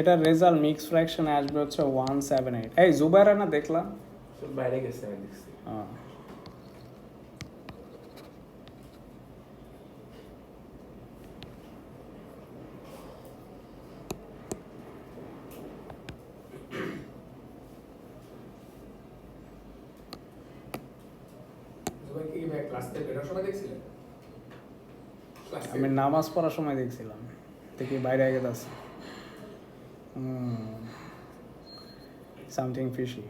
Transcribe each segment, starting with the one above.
এটার result mix ফ্র্যাকশনে আসবে হচ্ছে 178। এই জুবাইরা না দেখলাম বাইরে গেছে আমি দেখছি। আমি নামাজ পড়ার সময় দেখছিলাম, দেখি বাইরে আগে আছে সামথিং ফিশি।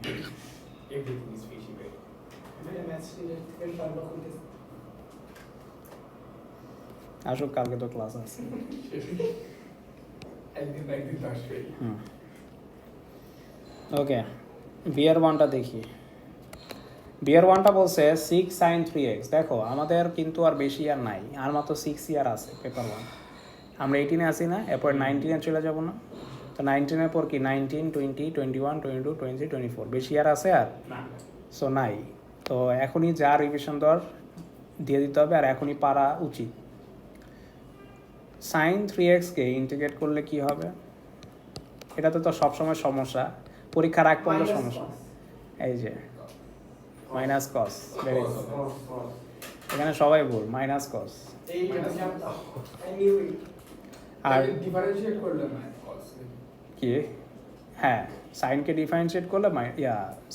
আসুক, কালকে তো ক্লাস আছে। ওকে, বিয়ার ওয়ানটা দেখি। বিয়ার ওয়ানটা বলছে 6 sin 3x। দেখো আমাদের কিন্তু আর বেশি ইয়ার নাই, আর মাত্র 6 ইয়ার আছে পেপার ওয়ান। আমরা 18-এ আসি না, এরপর 19-এ চলে যাব না? তো 19-এর পর কি 19, 20, 21, 22, 23, 24 বেশি ইয়ার আছে আর? সো নাই। তো এখনই যা রিভিশন দর দিয়ে দিতে হবে, আর এখনই পারা উচিত। sin 3x-কে ইন্টিগ্রেট করলে কি হবে? এটাতে তো সবসময় সমস্যা, পরীক্ষার আগ পর্যন্ত সমস্যা। এই যে মাইনাস কস, ভেরি গুড। এখানে সবাই ভুল, মাইনাস কস। আর কি? হ্যাঁ, সাইনকে ডিফারেন্সিয়েট করলে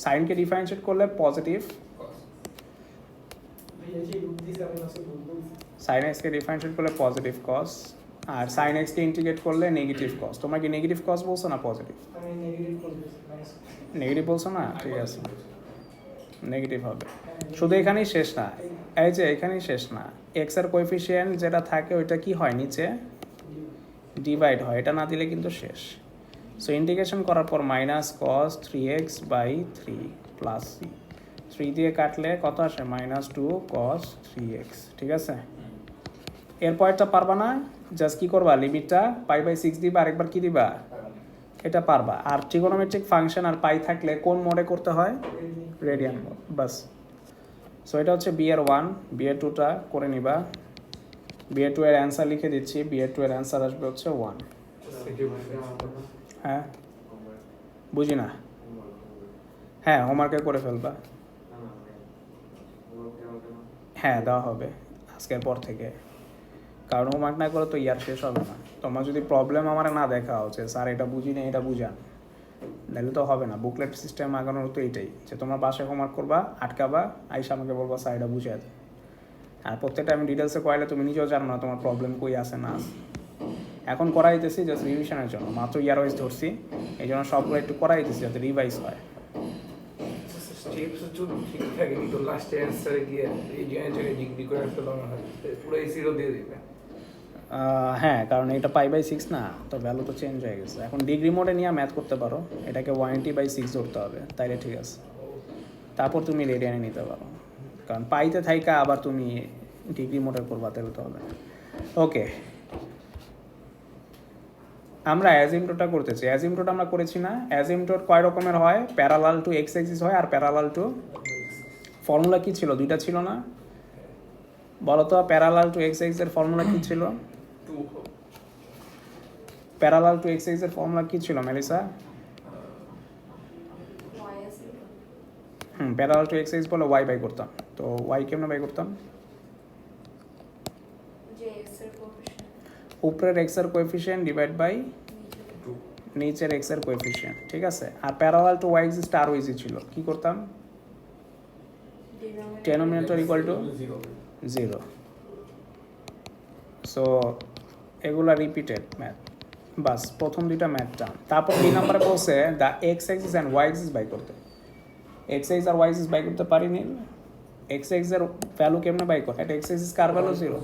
সাইনকে ডিফারেন্সিয়েট করলে পজিটিভ, সাইন এক্সকে ডিফারেন্সিয়েট করলে পজিটিভ কস, আর সাইন এক্সকে ইন্টিগ্রেট করলে নেগেটিভ কস। তোমরা কি নেগেটিভ কস বলছো না পজিটিভ? নেগেটিভ বলছো না, ঠিক আছে, নেগেটিভ হবে। শুধু এখানেই শেষ না, এই যে এখানেই শেষ না, এক্স এর কোএফিসিয়েন্ট যেটা থাকে ওইটা কি হয়, নিচে ডিভাইড হয়, এটা না দিলে কিন্তু শেষ। সো ইন্টিগ্রেশন করার পর minus cos 3x/3 plus C, 3 দিয়ে কাটলে কত আসে? -2 cos 3x। ঠিক আছে, এরপরটা পারবা না, জাস্ট কি করবা, লিমিটটা π/6 দিবা, আরেকবার কি দিবা, এটা পারবা। আর ট্রিগোনোমেট্রিক ফাংশন আর পাই থাকলে কোন মোডে করতে হয়? রেডিয়ান মোড, বাস। সো এটা হচ্ছে বিয়ের ওয়ান। বিয়ের টুটা করে নিবা। বিয়ের টু এর অ্যান্সার লিখে দিচ্ছি। বিয়ের টু এর অ্যান্সার আসবে হচ্ছে 1। হ্যাঁ, বুঝি না। হ্যাঁ, হোমওয়ার্কে করে ফেলবা। হ্যাঁ, দেওয়া হবে আজকের পর থেকে, কারণ হোমওয়ার্ক না করে তো ইয়ার শেষ হবে না। তোমার যদি প্রবলেম আমার না দেখা হচ্ছে, স্যার এটা বুঝি না, এটা বুঝান, তাহলে তো হবে না। বুকলেট সিস্টেম আগানোর তো এইটাই, যে তোমার বাসায় হোমওয়ার্ক করবা, আটকাবা, আইসা আমাকে বলবা স্যার এটা বুঝে আছে। আর প্রত্যেকটা আমি ডিটেলসে করাইলে তুমি নিজেও জানো না তোমার প্রবলেম কই আছে না আছে। এখন করাইতেছি জাস্ট রিভিশনের জন্য, মাত্র ইয়ার ওয়াইজ ধরছি, এই জন্য সবগুলো একটু করাইতেছি যাতে রিভাইজ হয়। হ্যাঁ, কারণ এটা π/6 না, তো ভ্যালু তো চেঞ্জ হয়ে গেছে। এখন ডিগ্রি মোডে নিয়ে ম্যাথ করতে পারো, এটাকে 180/6 ধরতে হবে, তাইলে ঠিক আছে। তারপর তুমি রেডিয়ানে নিতে পারো, কারণ পাইতে থাইকা আবার তুমি ডিগ্রি মোডে করবা, তাহলে তো হবে না। ওকে, আমরা অ্যাজিমটোটা করতেছি। অ্যাজিমটোটা আমরা করেছি না? অ্যাজিমটোর কয় রকমের হয়? প্যারালাল টু এক্স এক্সিস হয় আর প্যারালাল টু, ফর্মুলা কি ছিল? দুইটা ছিল না? বলো তো, প্যারালাল টু এক্স এক্স এর ফর্মুলা কি ছিল? প্যারালাল টু এক্স এক্স এর ফর্মুলা কি ছিল Melissa? Parallel to x x বলে ওয়াই বাই করতাম। তো ওয়াই কেমনে বাই করতাম? উপরের এক্স এর কোএফিসিয়েন্ট ডিভাইড বাই নিচের এক্স এর কোএফিসিয়েন্ট। ঠিক আছে, আর প্যারালাল টু ওয়াই এক্সিস আরও ইজি ছিল। কি করতাম? Denominator equal to 0। সো এগুলা রিপিটেড ম্যাথ, বাস প্রথম দুইটা ম্যাথ ডান। তারপর 2 নম্বরে বলছে the x axis and y axis বাই করতে। এক্স এক্স আর ওয়াই এক্সিস বাই করতে পারিনি। এক্স এক্স এর ভ্যালু কেমনে বাই করে? এটা এক্স এক্সিস কার ভ্যালু 0,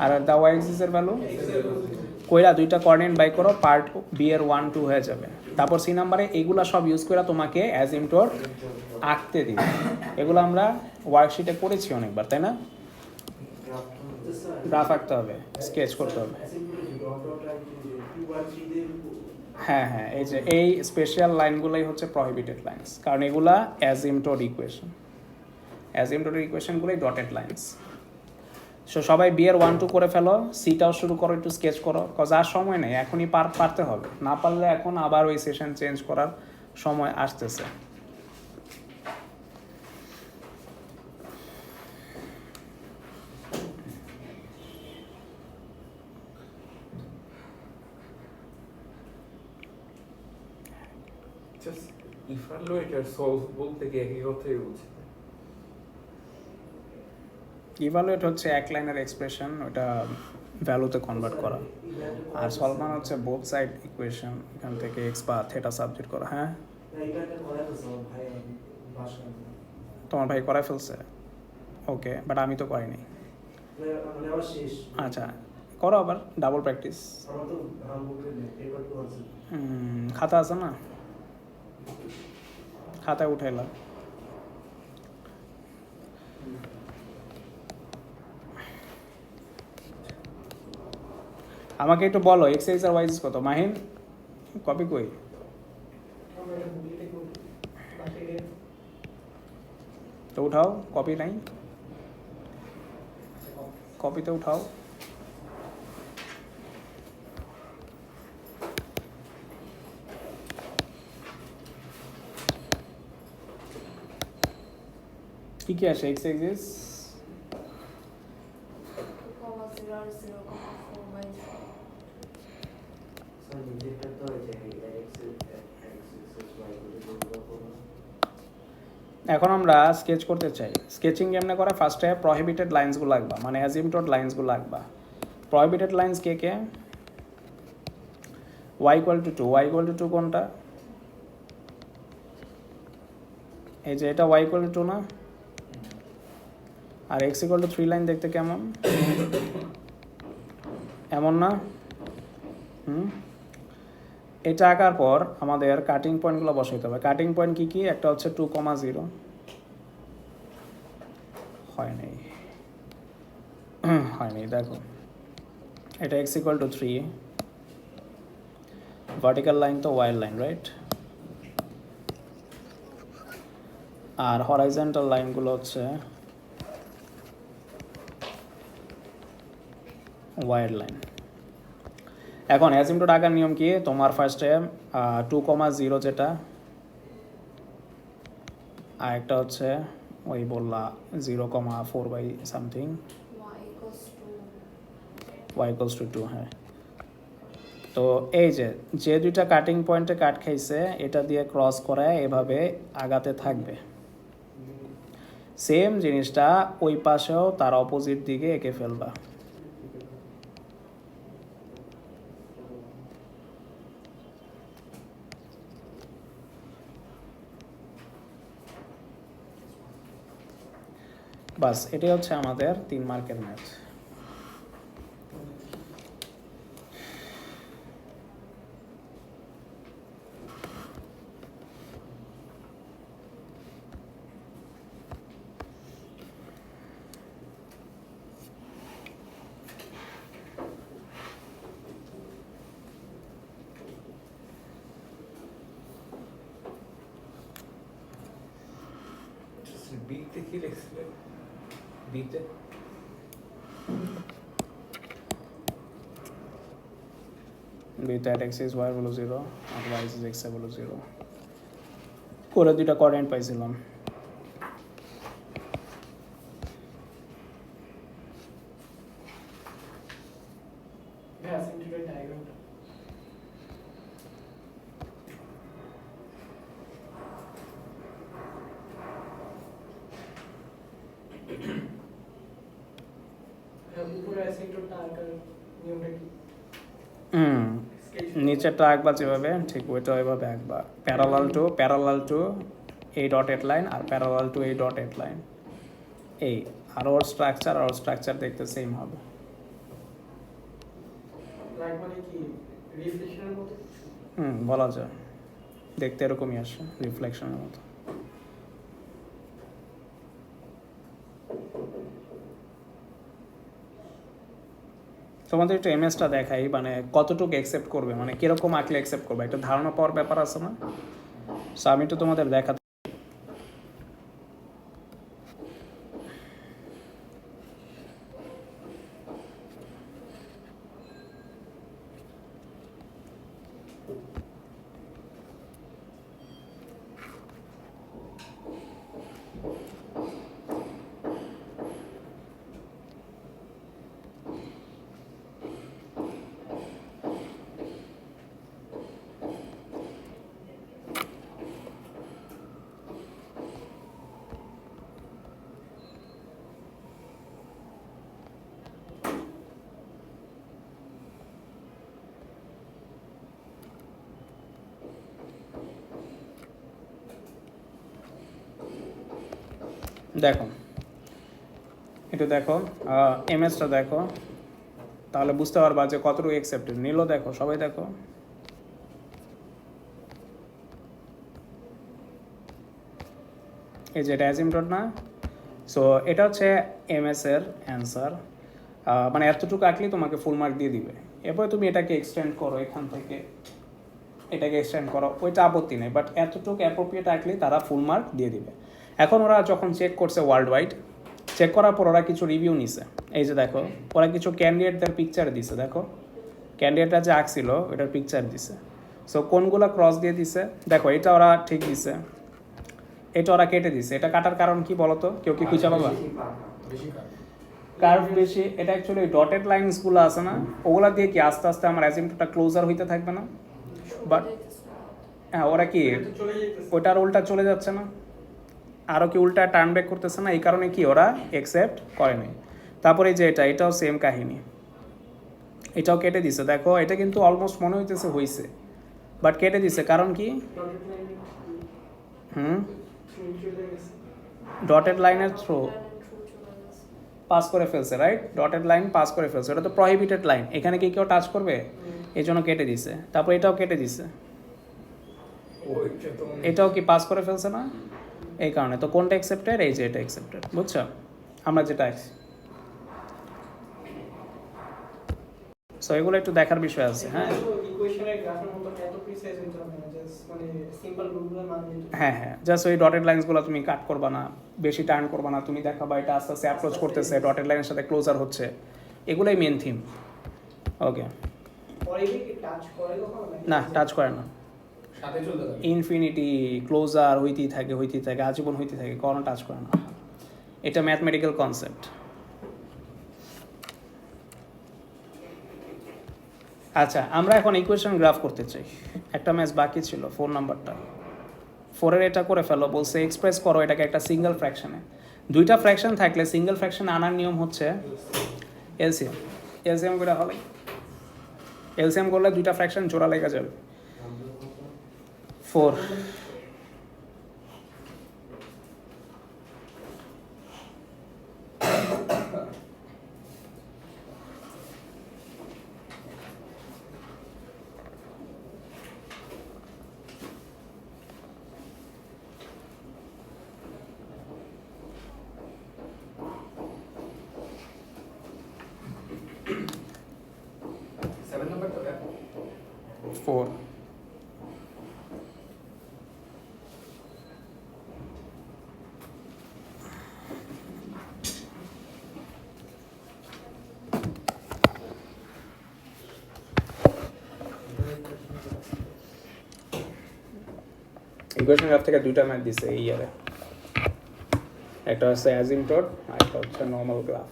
আর দ্য ওয়াই এক্সিস এর ভ্যালু কইরা দুইটা কোঅর্ডিনেট বাই করো, পার্ট বি এর 1, 2 হয়ে যাবে। তারপর সি নাম্বারে এইগুলা সব ইউজ করে তোমাকে অ্যাজিমটোর আঁকতে দিবে। এগুলো আমরা ওয়ার্কশিটে করেছি অনেকবার, তাই না? গ্রাফ আঁকতে হবে, স্কেচ করতে হবে। হ্যাঁ হ্যাঁ, এই যে এই স্পেশাল লাইনগুলোই হচ্ছে প্রহিবিটেড লাইনস, কারণ এগুলা অ্যাজিমটোর ইকুয়েশন। অ্যাজিমটোর ইকুয়েশনগুলোই ডটেড লাইনস। সো সবাই বিয়ের 1-2 করে ফেলো, সিটাও শুরু করো, একটু স্কেচ করো, কজ আর সময় নেই, এখনই পারতে হবে, না পারলে এখন আবার ওই সেশন চেঞ্জ করার সময় আসতেছে। Just evaluator solve বলতে কি একই কথাই বলছে। ইভালুয়েট হচ্ছে এক লাইনের এক্সপ্রেশন, ওটা ভ্যালুতে কনভার্ট করা, আর সলভ মানে হচ্ছে বোথ সাইড ইকুয়েশন, এখান থেকে এক্স বা থেটা সাবজেক্ট করা। হ্যাঁ, তোমার ভাই করাই ফেলছে, ওকে, বাট আমি তো করিনি। আচ্ছা, করো আবার, ডাবল প্র্যাকটিস। খাতা আছে না, খাতায় উঠাইলাম। আমাকে একটু বলো এক্স আর ওয়াই কত। মাহিন, কপি কই? তো উঠাও, কপি নাই, কপিতে উঠাও। কি কি আসে এক্স এক্সিস? এখন আমরা স্কেচ করতে চাই। স্কেচিং কেমনে করে? ফার্স্টে প্রহিবিটেড লাইন্সগুলো আঁকবা, মানে অ্যাজিমটোড লাইন্সগুলো আঁকবা। প্রহিবিটেড লাইন্স কে কে? y = 2, y = 2 কোনটা? এই যে এটা y = 2 না? আর x = 3 লাইন দেখতে কেমন? এমন না? এটা আঁকার পর আমাদের কাটিং পয়েন্টগুলো বসাইতে হবে। কাটিং পয়েন্ট কি কি? একটা হচ্ছে 2,0, হয় নাই, দেখো এটা x = 3, ভার্টিক্যাল লাইন তো ওয়াইড লাইন, রাইট? আর হরাইজন্টাল লাইনগুলো হচ্ছে ওয়াইড লাইন। এখন অ্যাজিমটোড আঁকার নিয়ম কি? তোমার ফার্স্টে 2,0 যেটা, আর একটা হচ্ছে ওই বললা 0,4 সামথিং, y = 2। হ্যাঁ, তো এই যে দুইটা কাটিং পয়েন্টে কাট খাইছে, এটা দিয়ে ক্রস করে এভাবে আগাতে থাকবে। সেম জিনিসটা ওই পাশেও তার অপোজিট দিকে এঁকে ফেলবা। বাস, এটাই হচ্ছে আমাদের 3 মার্কের ম্যাথ। বিতে কি লিখছিলে? বিতে বিতে at x is y = 0 R y is x = 0 করে দুইটা কোঅর্ডিনেট পাইছিলাম। নিচেরটা আঁকবা যেভাবে, ঠিক ওইটা ওইভাবে আঁকবা। প্যারালাল টু এই ডটেড লাইন আর প্যারালাল টু এই ডটেড লাইন, এই আর ওর স্ট্রাকচার দেখতে সেম হবে। বলা যায়, দেখতে এরকমই আসে, রিফ্লেকশনের মতো। তোমাদের একটু এমএসটা দেখাই, মানে কতটুকু অ্যাকসেপ্ট করবে, মানে কিরকম আঁকলে অ্যাকসেপ্ট করবে, একটা ধারণা পাওয়ার ব্যাপার আছে না? সো আমি একটু তোমাদের দেখাতে, দেখো একটু দেখো এমএসটা দেখো, তাহলে বুঝতে পারবা যে কতটুকু অ্যাকসেপ্টেড নিল। দেখো সবাই দেখো, এই যে এটা অ্যাজিমটড না। সো এটা হচ্ছে এমএস এর অ্যান্সার। মানে এতটুকু আঁকলেই তোমাকে ফুল মার্ক দিয়ে দিবে। এরপরে তুমি এটাকে এক্সটেন্ড করো, এখান থেকে এটাকে এক্সটেন্ড করো, ওইটা আপত্তি নেই, বাট এতটুকু অ্যাপ্রোপ্রিয়েট আঁকলেই তারা ফুল মার্ক দিয়ে দিবে। এখন ওরা যখন চেক করছে ওয়ার্ল্ড ওয়াইড, চেক করার পর ওরা কিছু রিভিউ নিছে। এই যে দেখো ওরা কিছু ক্যান্ডিডেটদের পিকচার দিছে, দেখো ক্যান্ডিডেটরা যে আঁকছিল ওটার পিকচার দিছে। সো কোনগুলো ক্রস দিয়ে দিছে, দেখো এটা ওরা ঠিক দিছে, এটা ওরা কেটে দিছে। এটা কাটার কারণ কি বলতো, কেউ কি খুঁজে পাবা? কার্ভ বেশি, এটা অ্যাকচুয়ালি ডটেড লাইন্সগুলো আছে না, ওগুলা দিয়ে কি আস্তে আস্তে আমার অ্যাজিমটা ক্লোজার হইতে থাকবে না? বাট হ্যাঁ, ওরা কি ওইটার উল্টা চলে যাচ্ছে না, আরও কি উল্টা টার্ন ব্যাক করতেছে না, এই কারণে কি ওরা অ্যাকসেপ্ট করে নাই। তারপরে যে এটাও সেম কাহিনী, এটাও কেটে দিছে। দেখো এটা কিন্তু অলমোস্ট মনে হইতেছে হইছে, বাট কেটে দিছে কারণ কি? ডটেড লাইনের থ্রু পাস করে ফেলছে, রাইট? ডটেড লাইন পাস করে ফেলছে, ওটা তো প্রহিবিটেড লাইন, এখানে কি কেউ টাচ করবে? এই জন্য কেটে দিছে। তারপর এটাও কেটে দিছে, এটাও কি পাস করে ফেলছে না, এই কারণে। তো কোনটা অ্যাকসেপ্টেড? এই যে এটা অ্যাকসেপ্টেড, বুঝছো? আমরা যেটা আছি। সো এগুলো একটু দেখার বিষয় আছে। হ্যাঁ হ্যাঁ হ্যাঁ, জাস্ট ওই ডটেড লাইন্সগুলো তুমি কাট করবা না, বেশি টার্ন করবা না, তুমি দেখাবা এটা আস্তে আস্তে অ্যাপ্রোচ করতেছে, ডটেড লাইনের সাথে ক্লোজার হচ্ছে, এগুলোই মেন থিম। ওকে, না টাচ করে না, ইনফিনিটি ক্লোজার হইতেই থাকে আজীবন হইতে থাকে, কোনো টাচ করে না। এটা ম্যাথমেটিক্যাল কনসেপ্ট। আচ্ছা, আমরা এখন ইকুয়েশন গ্রাফ করতে চাই। একটা ম্যাচ বাকি ছিল, 4 নাম্বারটা। 4-এর এটা করে ফেলো, বলছে এক্সপ্রেস করো এটাকে একটা সিঙ্গেল ফ্র্যাকশনে। দুইটা ফ্র্যাকশন থাকলে সিঙ্গেল ফ্র্যাকশন আনার নিয়ম হচ্ছে এলসিএম। এলসিএম করে হবে, এলসিএম করলে দুইটা ফ্র্যাকশন জোড়া লেগে যাবে। 4 4 ইকুয়েশন গ্রাফ থেকে দুইটা ম্যাথ দিছে এই ইয়ারে, একটা হচ্ছে অ্যাজিমটড আর একটা হচ্ছে নর্মাল গ্রাফ।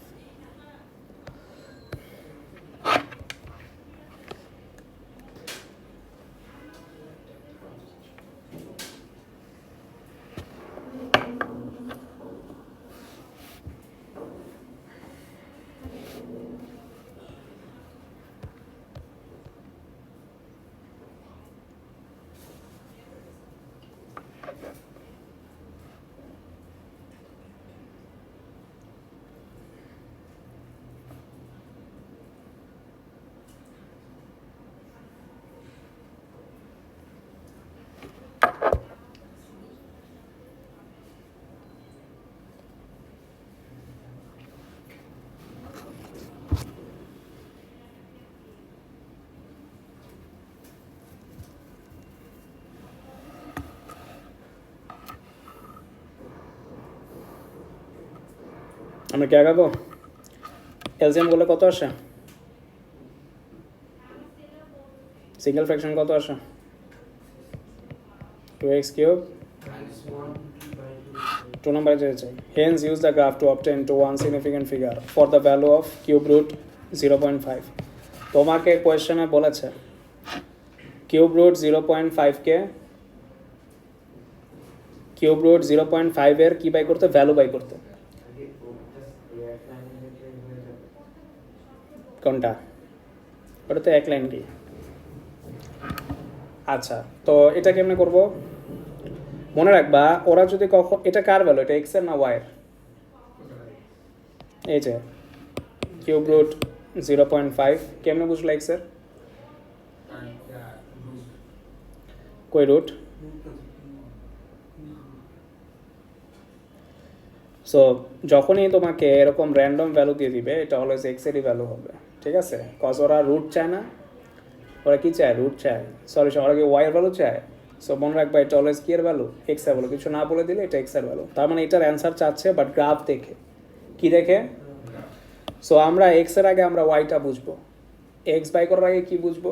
আমরা কি আগাবো? এলসিএম করলে কত আসে? সিঙ্গেল ফ্র্যাকশন কত আসে? 2x কিউব 2 নম্বরে যেতে চাই। Hence use the graph to obtain to one significant figure for the value of cube root 0.5. তোমাকে কোয়েশ্চেনে বলেছে cube root 0.5 K cube root 0.5 এর কি বাই করতে? ভ্যালু বাই করতে। কোনটা? ওটা তো এক লাইন কি। আচ্ছা, তো এটা কেমনে করব? মনে রাখবা ওরা যদি কখন, এটা কার ভ্যালু? এটা এক্স এর না ওয়াই এর? এই যে কিউব রুট 0.5 কেমনে বুঝলো এক্সের কই রুট সো যখনই তোমাকে এরকম র্যান্ডম ভ্যালু দিয়ে দিবে এটা অলওয়েজ এক্সেরই ভ্যালু হবে ঠিক আছে কজ ওরা রুট চায় না ওরা কি চায় রুট চায় সলিউশন ওরা কি ওয়াই এর ভ্যালু চায় সো মনে রাখবা এটা অলওয়েজ কি এর ভ্যালু এক্স এর ভ্যালু কিছু না বলে দিলে এটা এক্স এর ভ্যালু তার মানে এটার অ্যান্সার চাচ্ছে বাট গ্রাফ দেখে কি দেখে সো আমরা এক্স এর আগে আমরা ওয়াইটা বুঝবো এক্স বাই করার আগে কি বুঝবো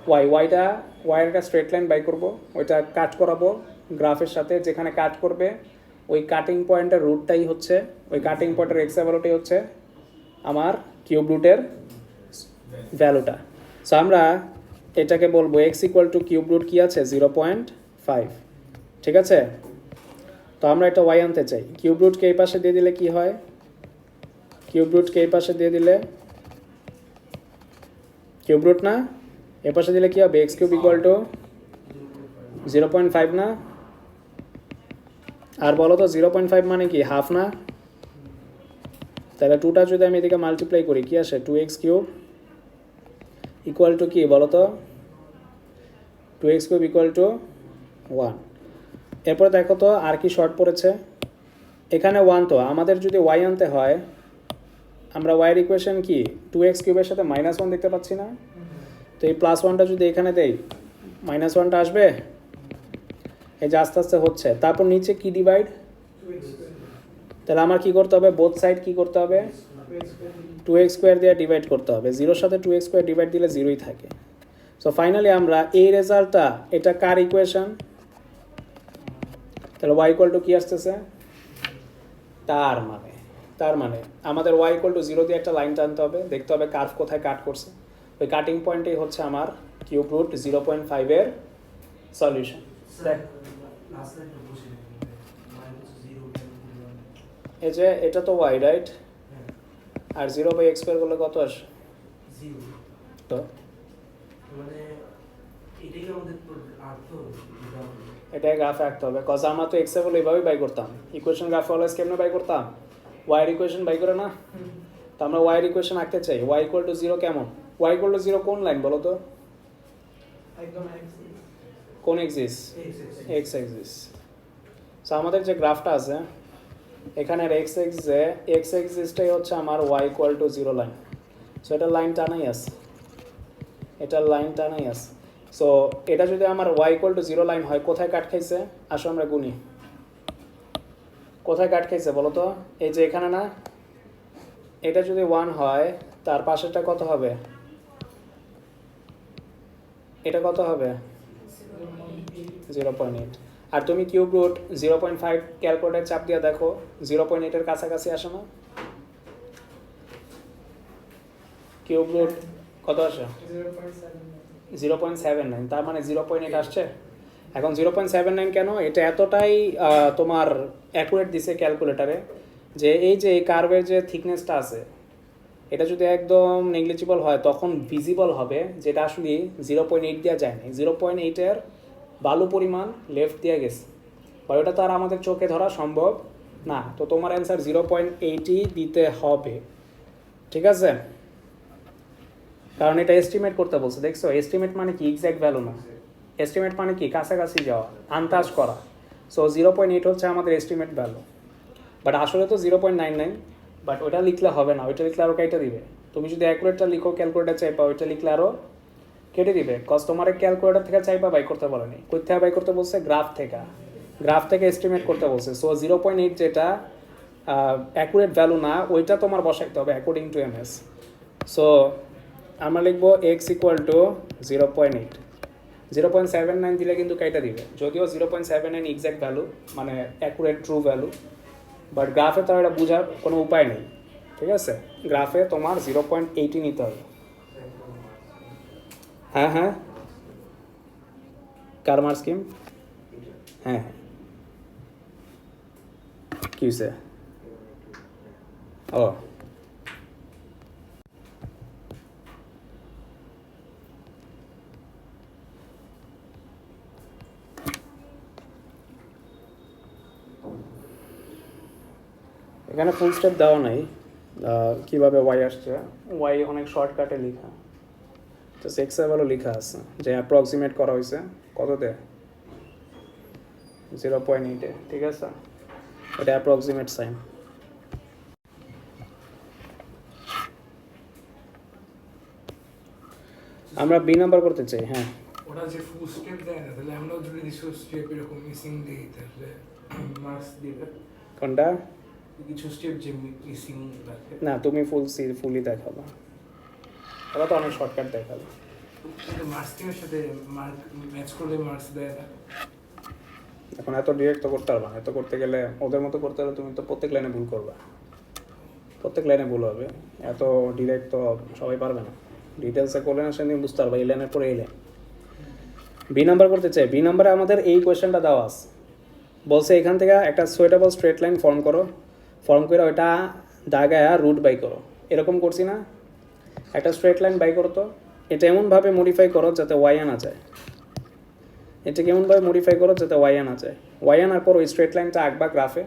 ওয়াইটা ওয়াইয়ের একটা স্ট্রেট লাইন বাই করবো ওইটা কাট করাবো গ্রাফের সাথে যেখানে কাট করবে ওই কাটিং পয়েন্টের রুটটাই হচ্ছে ওই কাটিং পয়েন্টের এক্স এর ভ্যালুটাই হচ্ছে আমার কিউব রুটের ভ্যালুটা সো আমরা এটাকে বলবো x equal to cube root কি আছে 0.5 ঠিক আছে তো আমরা এটা ওয়াই আনতে চাই কিউব রুটকে এই পাশে দিয়ে দিলে কি হয় কিউব রুটকে এই পাশে দিয়ে দিলে কিউব রুট না এ পাশে দিলে কি হবে এক্স কিউব ইকুয়াল টু 0.5 না আর বলো তো 0.5 মানে কি হাফ না তাহলে 2টা যদি আমি এদিকে মাল্টিপ্লাই করি কি আসে 2x কিউব ইকুয়াল টু কি বলো তো 2x কিউব ইকুয়াল টু 1 এরপর দেখো তো আর কি শর্ট পড়েছে এখানে 1 তো আমাদের যদি y আনতে হয় আমরা y এর ইকুয়েশন কি 2x কিউবের সাথে -1 দেখতে পাচ্ছি না তো এই +1টা যদি এখানে দেই -1টা আসবে এই যে আস্তে আস্তে হচ্ছে তারপর নিচে কি ডিভাইড তাহলে আমার কি করতে হবে বোথ সাইড কি করতে হবে 2x স্কোয়ার দিয়ে ডিভাইড করতে হবে 0 সাথে 2x স্কোয়ার ডিভাইড দিলে 0ই থাকে সো ফাইনালি আমরা এই রেজাল্টটা এটা কার ইকুয়েশন তাহলে y ইকুয়াল টু কি আসতেছে তার মানে আমাদের y ইকুয়াল টু 0 দিয়ে একটা লাইন টানতে হবে দেখতে হবে কার্ভ কোথায় কাট করছে ওই কাটিং পয়েন্টেই হচ্ছে আমার কিউব রুট 0.5 এর সলিউশন এই যে এটা তো y রাইট আর 0/x স্কয়ার করলে কত আসে 0 তো মানে এটাই আমাদের এটা গ্রাফ আঁকতে হবে কজ আমরা তো এক্স এর ভ্যালু এইভাবেই বাই করতাম ইকুয়েশন গ্রাফ অলওয়েজ কেমনে বাই করতাম y এর ইকুয়েশন বাই করে না তো আমরা y এর ইকুয়েশন আঁকতে চাই y 0 কেমন y 0 কোন লাইন বলো তো একদম কোন এক্সিস x এক্সিস সো আমাদের যে গ্রাফটা আছে এখানে x এক্সিসটাই হচ্ছে আমার y 0 লাইন সো এটা লাইন টানাই আছে সো এটা যদি আমার y 0 লাইন হয় কোথায় কাট খাইছে আসো আমরা গুনি কোথায় কাট খাইছে বলো তো এই যে এখানে না এটা যদি 1 হয় তার পাশেরটা কত হবে এটা কত হবে 0.8 আর তুমি কিউব রুট 0.5 ক্যালকুলেটর চাপ দিয়ে দেখো 0.8 এর কাছাকাছি আসে না কিউব রুট কত আসে 0.79 তার মানে 0.8 আসছে এখন 0.79 কেন এটা এতটাই তোমার অ্যাকুরেট দিছে ক্যালকুলেটরে যে এই যে এই কার্ভের যে থিকনেসটা আছে এটা যদি একদম নেগলিজিবল হয় তখন ভিজিবল হবে যেটা আসলে 0.8 দেওয়া যায় না 0.8 এর ভালো পরিমাণ লেফট দিয়ে গেছে বা ওটা তো আর আমাদের চোখে ধরা সম্ভব না তো তোমার অ্যান্সার 0.8ই দিতে হবে ঠিক আছে কারণ এটা এস্টিমেট করতে বলছে দেখছো এস্টিমেট মানে কি এক্সাক্ট ভ্যালু না এস্টিমেট মানে কি কাছাকাছি যাওয়া আন্দাজ করা সো 0.8 হচ্ছে আমাদের এস্টিমেট ভ্যালু বাট আসলে তো 0.99 বাট ওটা লিখলে হবে না ওইটা লিখলে আরও কেটে দিবে তুমি যদি অ্যাকুরেটটা লিখো ক্যালকুলেটার চাইপা ওইটা লিখলে আরও কেটে দিবে কজ তোমার ক্যালকুলেটার থেকে চাইপা বাই করতে বলেনি কই থেকে বাই করতে বলছে গ্রাফ থেকে এস্টিমেট করতে বলছে সো 0.8 যেটা অ্যাকুরেট ভ্যালু না ওইটা তোমার বসাইতে হবে অ্যাকর্ডিং টু এমএস সো আমরা লিখবো এক্স ইকুয়াল টু 0.8 0.79 দিলে কিন্তু কেটে দিবে যদিও 0.79 এক্সাক্ট ভ্যালু মানে অ্যাকুরেট ট্রু ভ্যালু বাট গ্রাফে তো এটা বোঝার কোনো উপায় নেই ঠিক আছে গ্রাফে তোমার 0.8 নিতে হবে হ্যাঁ কারমার স্কিম হ্যাঁ কি হয়েছে ও এখানে ফুল স্টপ দেওয়া নাই কিভাবে ওয়াই আসছে, ওয়াই অনেক শর্টকাটে লেখা, জাস্ট এক্স এর ভ্যালু লেখা আছে যে অ্যাপ্রক্সিমেট করা হয়েছে কততে 0.8-এ, ঠিক আছে, এটা অ্যাপ্রক্সিমেট সাইন। আমরা বি নাম্বার করতে চাই। হ্যাঁ, ওরা যে ফুল স্টেপ দেয় না, তাহলে আমরাও যদি কিছু স্টেপ এরকম মিসিং দিই তাহলে মার্কস দিবে। কোনটা? কিছু স্টেপ যে মিসিং থাকে না, তুমি ফুলই দেখাবো, ওরা তো অনেক শর্টকাট দেখাবে। কিন্তু মার্কসের সাথে মার্ক ম্যাচ করলে মার্কস দেয় না। এখন এত ডিরেক্ট তো করতে পারবা না, এত করতে গেলে ওদের মতো করতে হলে তুমি তো প্রত্যেক লাইনে ভুল করবা, প্রত্যেক লাইনে ভুল হবে, এত ডিরেক্ট তো সবাই পারবে না। ডিটেলসে করলে না সেদিন বুঝতে পারবা এই লাইনের পরে এই লাইন। বি নাম্বার করতে চাই। বি নাম্বারে আমাদের এই কোয়েশ্চেনটা দেওয়া আছে, বলছে এখান থেকে একটা সুইটেবল স্ট্রেট লাইন ফর্ম করো, ফর্ম করে ওইটা দাগায়া রুট বাই করো। এরকম করছি না, একটা স্ট্রেট লাইন বাই করো, তো এটা এমনভাবে মডিফাই করো যাতে ওয়াই আনা যায়, এটাকে এমনভাবে মডিফাই করো যাতে ওয়াই আনা যায়। ওয়াই আনার পর ওই স্ট্রেট লাইনটা আঁকবা গ্রাফে,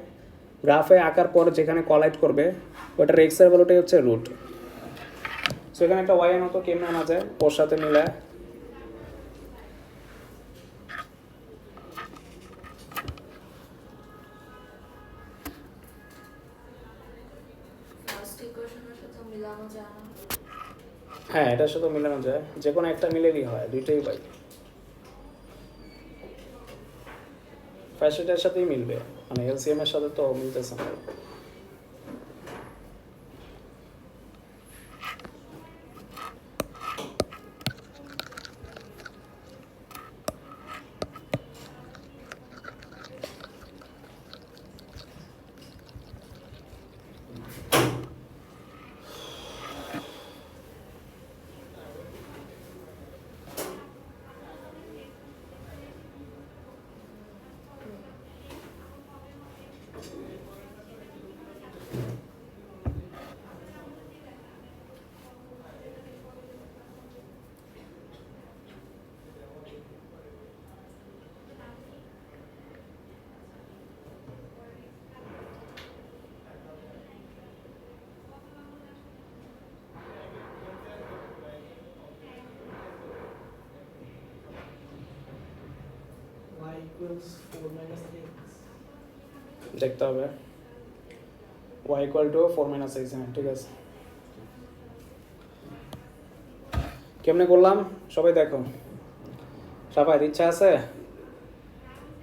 গ্রাফে আঁকার পর যেখানে কলাইড করবে ওটার এক্সের ভ্যালুটাই হচ্ছে রুট। সো এখানে একটা ওয়াই আনা, তো কেমনে আনা যায়, ওর সাথে মিলায় হ্যাঁ, এটার সাথে মিলানো যায়, যে কোনো একটা মিলেলেই হয়, দুইটাই পাই, ফার্স্ট এটার সাথেই মিলবে, মানে এলসিএম এর সাথে তো মিলতেছে না। দেখতে হবে y equal to 4 minus x, হ্যাঁ ঠিক আছে। কেমনে করলাম সবাই দেখো, সবাই ইচ্ছা আছে,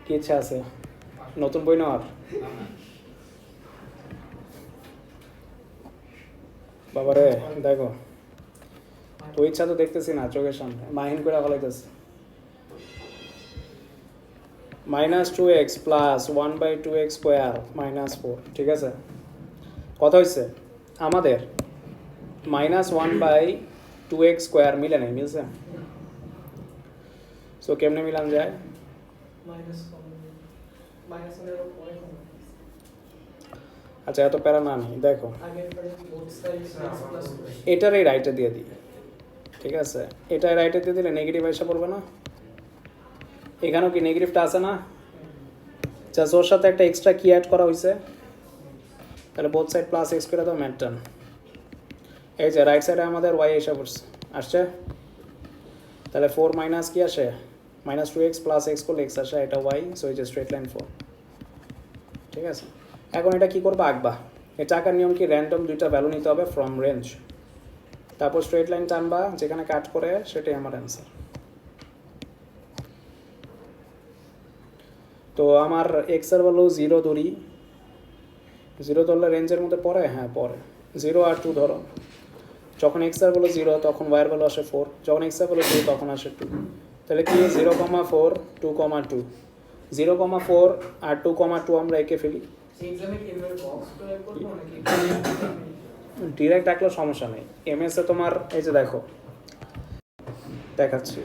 কি ইচ্ছা আছে নতুন বই নেওয়ার? বাবারে দেখো, তো ইচ্ছা তো দেখতেছি না চোখের সামনে, মাইন করে ফলাইতেছে। -2x প্লাস 1/2x স্কোয়ার -4, ঠিক আছে। কথা হয়েছে আমাদের -1/2x স্কোয়ার মিলে নেই, মিলছে? সো কেমনে মিলান যায়? আচ্ছা এত প্যারা না নেই, দেখো এটার এই রাইটে দিয়ে দিই, ঠিক আছে, এটা রাইটে দিয়ে দিলে নেগেটিভ এসে পড়বে না, এখানেও কি নেগেটিভটা আছে না, জাস্ট ওর সাথে একটা এক্সট্রা কি অ্যাড করা হয়েছে, তাহলে বোথ সাইড প্লাস এক্স করে দাও, ম্যাটার্ন। এই যে রাইট সাইডে আমাদের ওয়াই এসে পড়ছে, আসছে, তাহলে 4 মাইনাস কি আসে, -2x প্লাস এক্স করলে এক্স আসে, এটা ওয়াই, সো এই যে স্ট্রেট লাইন 4, ঠিক আছে। এখন এটা কি করবা, আঁকবা। এটা আঁকার নিয়ম কি, র্যান্ডম দুইটা ভ্যালু নিতে হবে ফ্রম রেঞ্জ, তারপর স্ট্রেট লাইন টানবা, যেখানে কাট করে সেটাই আমার অ্যান্সার। তো আমার এক্স এর ভ্যালু 0 ধরি, 0 ধরলে রেঞ্জের মধ্যে পড়ে, হ্যাঁ পড়ে, 0 আর 2 ধরো, যখন এক্স এর ভ্যালু 0 তখন ওয়াই এর ভ্যালু আসে 4, যখন এক্স এর ভ্যালু 2 তখন আসে 2, তাহলে কি 0,4 2,2, 0,4 আর 2,2 আমরা এঁকে ফেলি, ডিরেক্ট আঁকলে সমস্যা নেই। এমএস এ তোমার এই যে দেখো দেখাচ্ছি,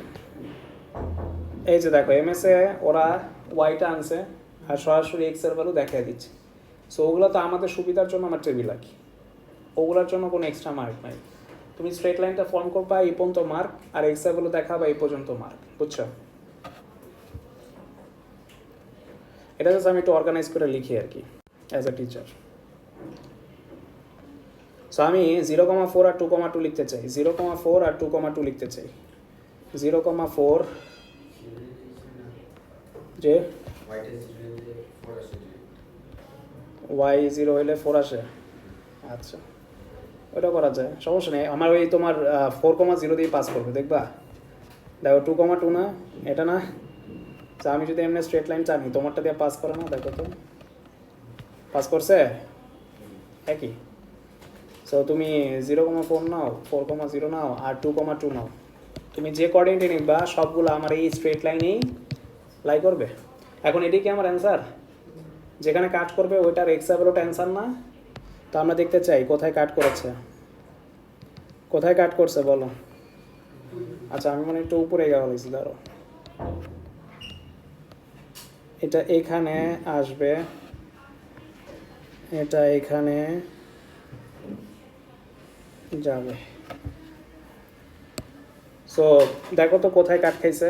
এই যে দেখো এমএস এ ওরা ওয়াইটা আনছে আর সরাসরি এক্স এর ভ্যালু দেখাই দিচ্ছে, সো ওগুলো তো আমাদের সুবিধার জন্য আমার টেবিল রাখি, ওগুলোর জন্য কোনো এক্সট্রা মার্ক নাই। তুমি স্ট্রেট লাইনটা ফর্ম করবা এই পর্যন্ত মার্ক, আর এক্স এর ভ্যালু দেখাবা এই পর্যন্ত মার্ক, বুঝছো? এটা জাস্ট আমি একটু অর্গানাইজ করে লিখি আর কি অ্যাজ এ টিচার। সো আমি 0,4 আর 2,2 লিখতে চাই, 0,4 আর 2,2 লিখতে চাই। 0,4 যে y0 হলে 4 আসে, আচ্ছা ওটা করা যায়, সমস্যা নেই। আমার ওই তোমার 4,0 দিয়ে পাস করবে, দেখবা দেখো 2,2 না এটা না, তো আমি যদি এমনি স্ট্রেট লাইন টানি তোমারটা দিয়ে পাস করে না, দেখো তো পাস করছে একই। সো তুমি 0,4 নাও, 4,0 নাও আর 2,2 নাও, তুমি যে কোঅর্ডিনেটে নিবা সবগুলো আমার এই স্ট্রেট লাইনেই লাই করবে। এখন এটি কি আমার অ্যান্সার? যেখানে কাট করবে ওইটার এক্স ভ্যালুটা অ্যান্সার না? তো আমরা দেখতে চাই কোথায় কাট করেছে, কোথায় কাট করছে বলো। আচ্ছা আমি মানে একটু উপরে গেওয়া হয়েছি, ধরো এটা এখানে আসবে, এটা এখানে যাবে। সো দেখো তো কোথায় কাট খাইছে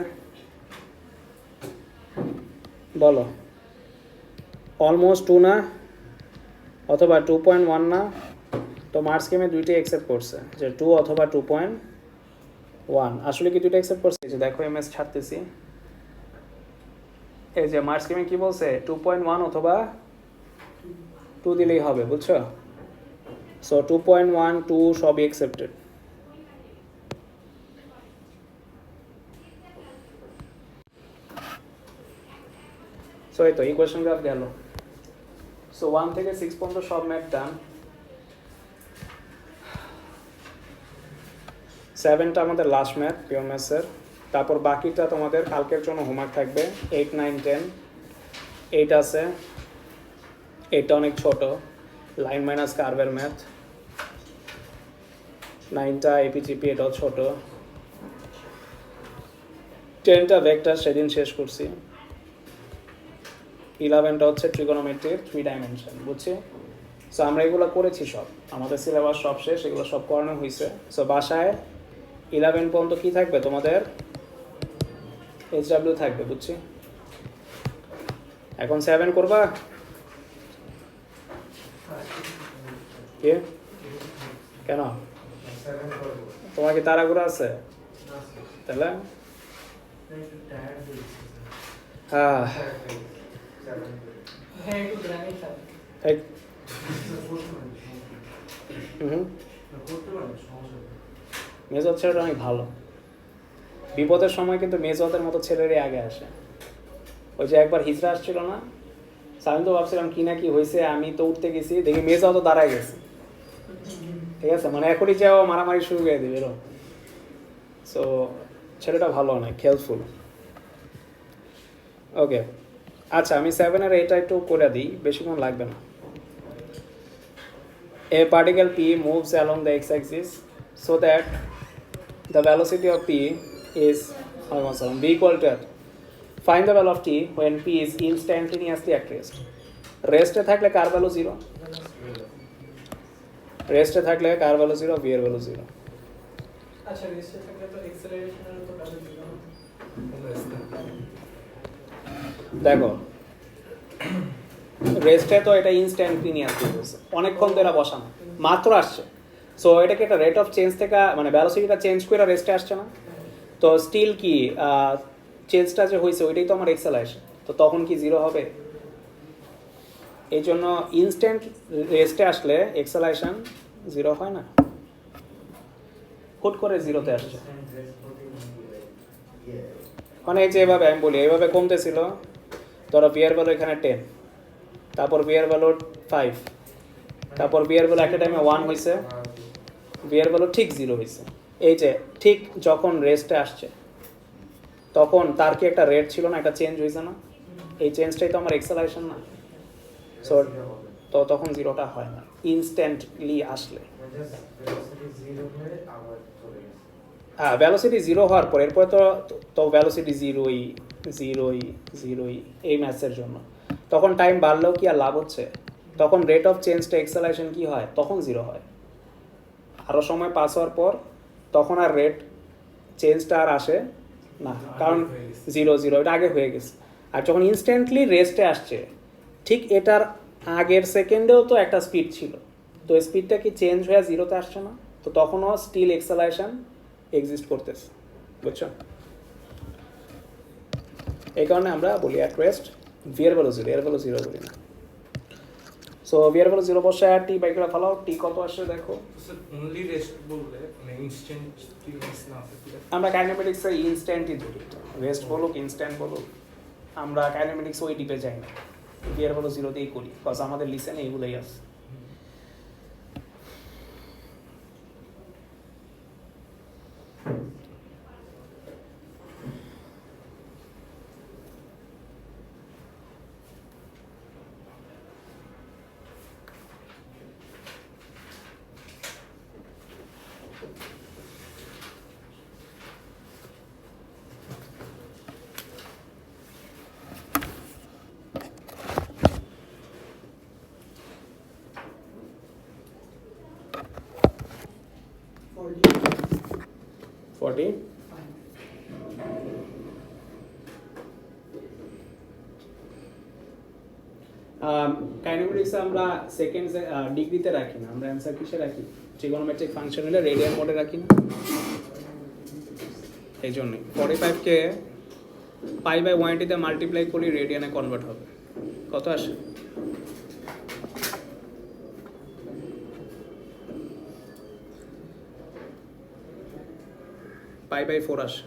বলো। অলমোস্ট 2 না, অথবা 2.1 না? তো মার্কস স্কিমে দুইটাই অ্যাকসেপ্ট করছে যে 2 অথবা 2.1। আসলে কি দুইটা অ্যাকসেপ্ট করছে? যে দেখো এমএস ছাড়তেছি, এই যে মার্কস স্কিমে কি বলছে 2.1 অথবা 2 দিলেই হবে, বুঝছো? সো 2.1 2 সবই অ্যাকসেপ্টেড। সো এই তো ইকুয়েশন গ্রাফ গেল। সো 1 থেকে 6 পর্যন্ত সব ম্যাথ ডান। 7টা আমাদের লাস্ট ম্যাথ পিওর ম্যাথসের, তারপর বাকিটা তোমাদের কালকের জন্য হোমওয়ার্ক থাকবে। 8 9 10 8 আছে, এটা অনেক ছোট, লাইন মাইনাস কার্ভের ম্যাথ। 9টা এপিজিপি, এটাও ছোট। 10টা ভেক্টর সেদিন শেষ করছি। 11টা হচ্ছে ট্রিগোনোমেট্রির 3 ডাইমেনশন, বুঝছি? সো আমরা এগুলো করেছি সব, আমাদের সিলেবাস সব শেষ, এগুলো সব করানো হয়েছে। সো বাসায় 11 পর্যন্ত কি থাকবে তোমাদের? HW থাকবে, বুঝছি? এখন 7 করবা? কে কেন তোমার কি তাড়াহুড়ো আছে তাহলে? হ্যাঁ এই মেজর ছেলেটা অনেক ভালো, বিপদের সময় কিন্তু মেজদের মতো ছেলেরই আগে আসে। ওই যে একবার হিজড়া আসছিল না, আমি তো ভাবছিলাম কি না কি হয়েছে, আমি তো উঠতে গেছি দেখি মেজাও তো দাঁড়ায় গেছে, ঠিক আছে, মানে এখনই যাও মারামারি শুরু করে দিবে এরকম। সো ছেলেটা ভালো, অনেক হেল্পফুল। ওকে আচ্ছা, আমি 7-এর এটা একটু করে দিই, বেশিক্ষণ লাগবে না। A particle P moves along the x-axis so that the velocity of P is v equal to find the value of T when P is instantaneously at rest. রেস্টে থাকলে কার ভ্যালু 0? রেস্টে থাকলে কার ভ্যালু 0? v এর value 0। আচ্ছা রেস্টে থাকলে তো অ্যাক্সেলারেশনের তো ভ্যালু 0। দেখো রেস্টে তো এটা ইনস্ট্যান্টিনিয়াসলি বলছে, অনেকক্ষণ ধরে বসানো, মাত্র আসছে। সো এটাকে একটা রেট অফ চেঞ্জ থেকে মানে ভ্যালোসিটিটা চেঞ্জ করে রেস্টে আসছে না, তো স্টিল কি চেঞ্জটা যে হয়েছে ওইটাই তো আমার এক্সেলারেশন, তো তখন কি 0 হবে? এই জন্য ইনস্ট্যান্ট রেস্টে আসলে এক্সেলারেশন 0 হয় না, হুট করে 0-তে আসছে। মানে এই যে এভাবে আমি বলি, এইভাবে কমতেছিল, ধরো বিয়ার ভ্যালু এখানে 10, তারপর বিয়ার ভ্যালু 5, তারপর বিয়ার ভ্যালু একটা টাইমে 1 হয়েছে, বিয়ার ভ্যালু ঠিক 0 হয়েছে। এই যে ঠিক যখন রেস্টে আসছে তখন তার কি একটা রেট ছিল না, একটা চেঞ্জ হয়েছে না, এই চেঞ্জটাই তো আমার এক্সেলারেশন না। সো তো তখন 0টা হয় না ইনস্ট্যান্টলি আসলে। হ্যাঁ ভ্যালোসিটি 0 হওয়ার পর এরপরে তো ভ্যালোসিটি 0 এই ম্যাথসের জন্য। তখন টাইম বাড়লেও কি আর লাভ হচ্ছে? তখন রেট অফ চেঞ্জটা এক্সেলারেশন কি হয়? তখন 0 হয়। আরও সময় পাস হওয়ার পর তখন আর রেট চেঞ্জটা আর আসে না, কারণ 0 এটা আগে হয়ে গেছে। আর যখন ইনস্ট্যান্টলি রেস্টে আসছে ঠিক এটার আগের সেকেন্ডেও তো একটা স্পিড ছিল, তো স্পিডটা কি চেঞ্জ হয়ে জিরোতে আসছে না? তো তখনও স্টিল এক্সেলারেশন এক্সিস্ট করতেছে, বুঝছো? এই কারণে আমরা বলি at rest VR value zero, এর ভ্যালু জিরো বলি না। সো ভিআর ভ্যালু জিরো বসে আর টি বাই করে ফেলাও, টি কত আসে দেখো। স্যার অনলি রেস্ট বললে মানে ইনস্ট্যান্ট স্টিলনেস না থাকলে আমরা কাইনেমেটিক্সে ইনস্ট্যান্টই ধরি, রেস্ট বলুক ইনস্ট্যান্ট বলুক, আমরা কাইনেমেটিক্স ওই ডিপে যাই না, ভিআর ভ্যালু জিরোতেই করি, বিকজ আমাদের লিসেনে এইগুলোই আছে। ফর্টি কাইনেমেটিক্সে আমরা সেকেন্ড ডিগ্রিতে রাখি না, আমরা অ্যান্সার কিসে রাখি? ট্রিগোনোমেট্রিক ফাংশন হলে রেডিয়ান মোডে রাখি না, এই জন্যই 45কে পাই বাই 180 তে মাল্টিপ্লাই করি, রেডিয়ানে কনভার্ট হবে, কত আসে? পাই বাই 4 আসে।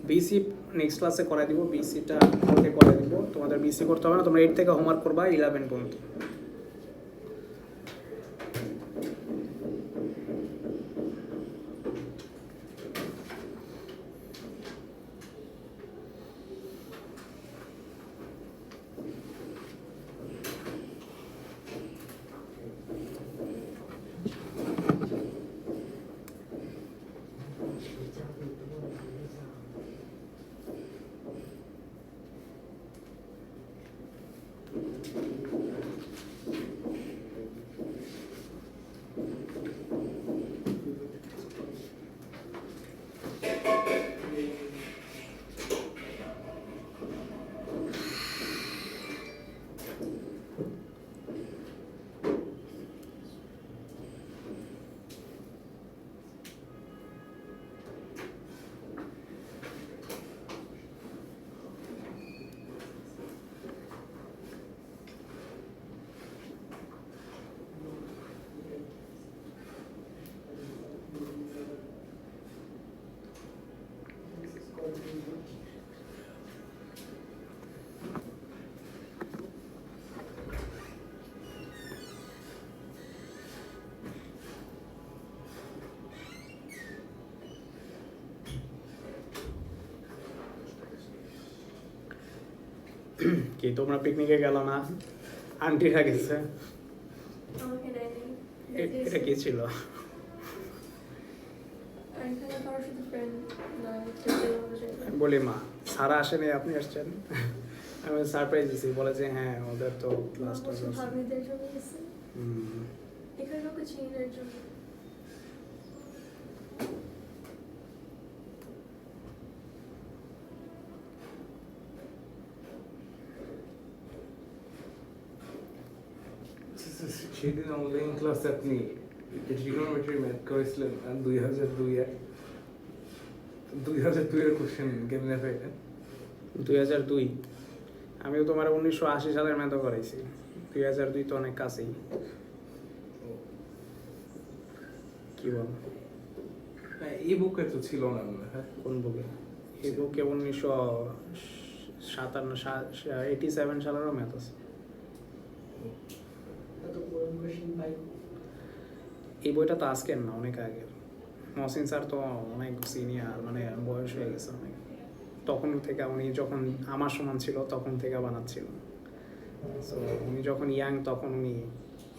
বিসি নেক্সট ক্লাসে করে দিব, বিসিটা কালকে করে দিব, তোমাদের বিসি করতে হবে না, তোমরা 8 থেকে হোমওয়ার্ক করবা 11 পর্যন্ত। কি তোমরা পিকনিকে গেল না? আন্টিরা গেছে, আমাকে নেয়নি। এটা কি ছিল? এখানে কারোর সাথে friend না, আমি বলি মা সারা আসেনি, আপনি আসছেন? আমি সারপ্রাইজ দিছি, বলে যে হ্যাঁ ওদের তো ক্লাসটা অবশ্য ভাবিদের জন্য গেছে। হুম। এখানে কাউকে চিনি না এর জন্য। সেদিন অনলাইন ক্লাসে আপনি ট্রিগোনোমেট্রি ম্যাথ করেছিলেন আর 2002 এর কোশ্চেন কেমনে পাইলেন? 2002 আমিও তোমার 1980 সালের ম্যাথও করাইছি, 2002 তো অনেক কাছেই। কি বল? এই বুকে তো ছিল না মনে হয়। কোন বুকে? এই বুকে 1987 সালেরও ম্যাথ আছে। এই বইটা তো আজকের না, অনেক আগের। মহসিন স্যার তো অনেক সিনিয়র, মানে বয়স হয়ে গেছে অনেক, তখন থেকে উনি যখন আমার সমান ছিল তখন থেকে বানাচ্ছিল। সো উনি যখন ইয়াং তখন উনি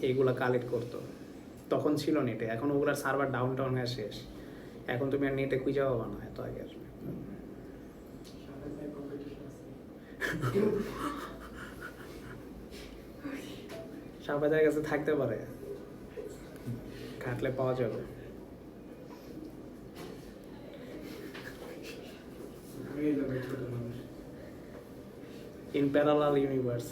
এইগুলা কালেক্ট করতো, তখন ছিল নেটে, এখন ওগুলার সার্ভার ডাউন হয়ে শেষ, এখন তুমি আর নেটে খুঁজে পাবা না এত আগের। সাপাদের কাছে থাকতে পারে, ঘাটলে পাওয়া যাবে। In parallel universe.